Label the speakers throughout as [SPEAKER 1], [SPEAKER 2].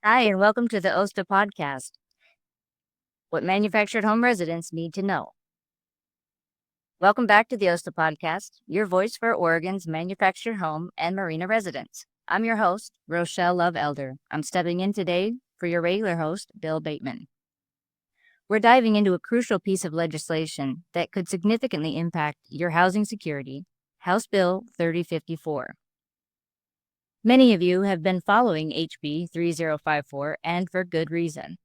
[SPEAKER 1] Hi, and welcome to the OSTA podcast. What manufactured home residents need to know. Welcome back to the OSTA podcast, your voice for Oregon's manufactured home and marina residents. I'm your host, Rochelle Love Elder. I'm stepping in today for your regular host, Bill Bateman. We're diving into a crucial piece of legislation that could significantly impact your housing security, House Bill 3054. Many of you have been following HB 3054, and for good reason.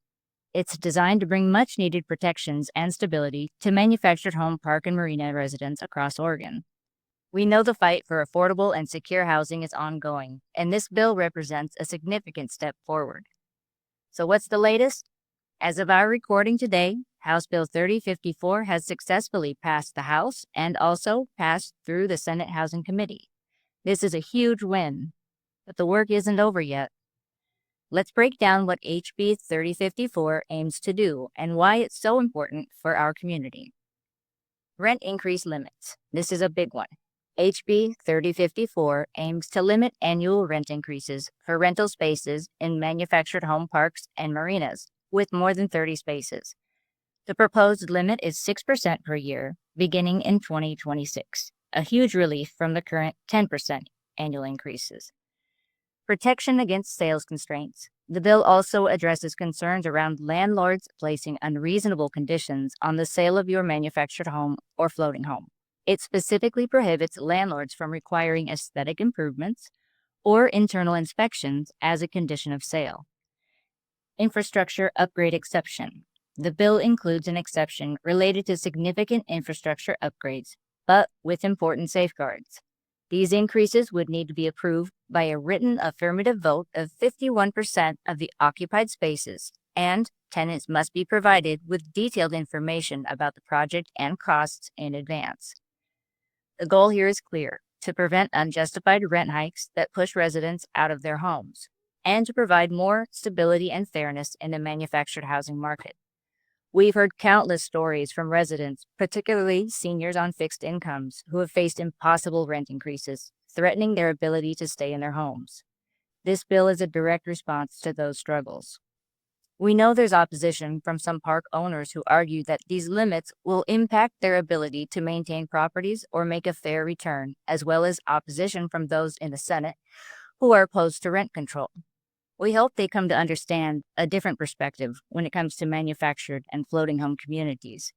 [SPEAKER 1] It's designed to bring much-needed protections and stability to manufactured home, park, and marina residents across Oregon. We know the fight for affordable and secure housing is ongoing, and this bill represents a significant step forward. So what's the latest? As of our recording today, House Bill 3054 has successfully passed the House and also passed through the Senate Housing Committee. This is a huge win, but the work isn't over yet. Let's break down what HB 3054 aims to do and why it's so important for our community. Rent increase limits. This is a big one. HB 3054 aims to limit annual rent increases for rental spaces in manufactured home parks and marinas with more than 30 spaces. The proposed limit is 6% per year, beginning in 2026, a huge relief from the current 10% annual increases. Protection against sales constraints. The bill also addresses concerns around landlords placing unreasonable conditions on the sale of your manufactured home or floating home. It specifically prohibits landlords from requiring aesthetic improvements or internal inspections as a condition of sale. Infrastructure upgrade exception. The bill includes an exception related to significant infrastructure upgrades, but with important safeguards. These increases would need to be approved by a written affirmative vote of 51% of the occupied spaces, and tenants must be provided with detailed information about the project and costs in advance. The goal here is clear: to prevent unjustified rent hikes that push residents out of their homes, and to provide more stability and fairness in the manufactured housing market. We've heard countless stories from residents, particularly seniors on fixed incomes, who have faced impossible rent increases, threatening their ability to stay in their homes. This bill is a direct response to those struggles. We know there's opposition from some park owners who argue that these limits will impact their ability to maintain properties or make a fair return, as well as opposition from those in the Senate who are opposed to rent control. We hope they come to understand a different perspective when it comes to manufactured and floating home communities.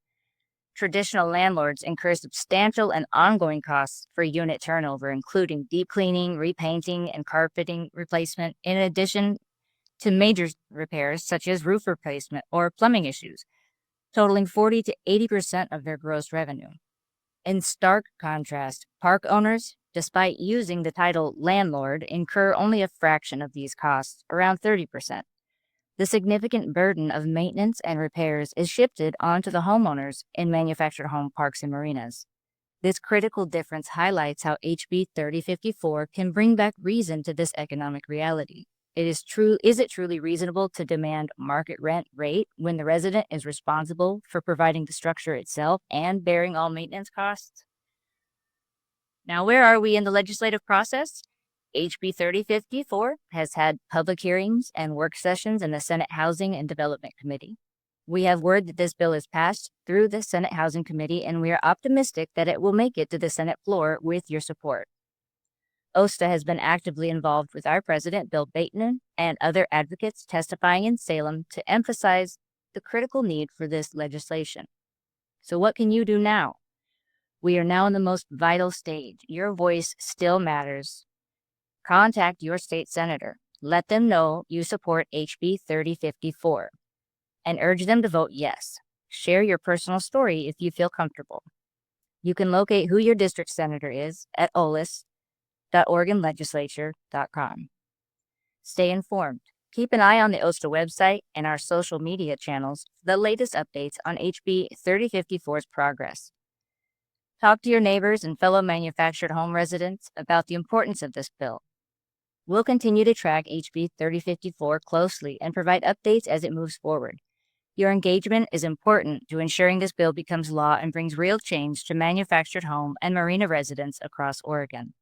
[SPEAKER 1] Traditional landlords incur substantial and ongoing costs for unit turnover, including deep cleaning, repainting, and carpeting replacement, in addition to major repairs such as roof replacement or plumbing issues, totaling 40 to 80% of their gross revenue. In stark contrast, park owners, despite using the title landlord, incur only a fraction of these costs, around 30%. The significant burden of maintenance and repairs is shifted onto the homeowners in manufactured home parks and marinas. This critical difference highlights how HB 3054 can bring back reason to this economic reality. Is it truly reasonable to demand market rent rate when the resident is responsible for providing the structure itself and bearing all maintenance costs? Now, where are we in the legislative process? HB 3054 has had public hearings and work sessions in the Senate Housing and Development Committee. We have word that this bill is passed through the Senate Housing Committee, and we are optimistic that it will make it to the Senate floor with your support. OSTA has been actively involved with our president, Bill Bateman, and other advocates testifying in Salem to emphasize the critical need for this legislation. So what can you do now? We are now in the most vital stage. Your voice still matters. Contact your state senator. Let them know you support HB 3054 and urge them to vote yes. Share your personal story if you feel comfortable. You can locate who your district senator is at olis.oregonlegislature.com. Stay informed. Keep an eye on the OSTA website and our social media channels for the latest updates on HB 3054's progress. Talk to your neighbors and fellow manufactured home residents about the importance of this bill. We'll continue to track HB 3054 closely and provide updates as it moves forward. Your engagement is important to ensuring this bill becomes law and brings real change to manufactured home and marina residents across Oregon.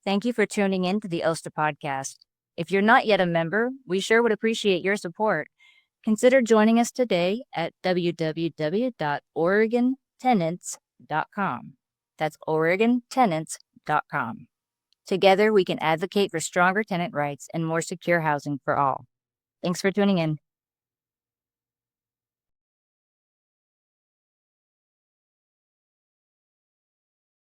[SPEAKER 1] Thank you for tuning in to the OSTA podcast. If you're not yet a member, we sure would appreciate your support. Consider joining us today at www.oregontenants.com. That's oregontenants.com. Together, we can advocate for stronger tenant rights and more secure housing for all. Thanks for tuning in.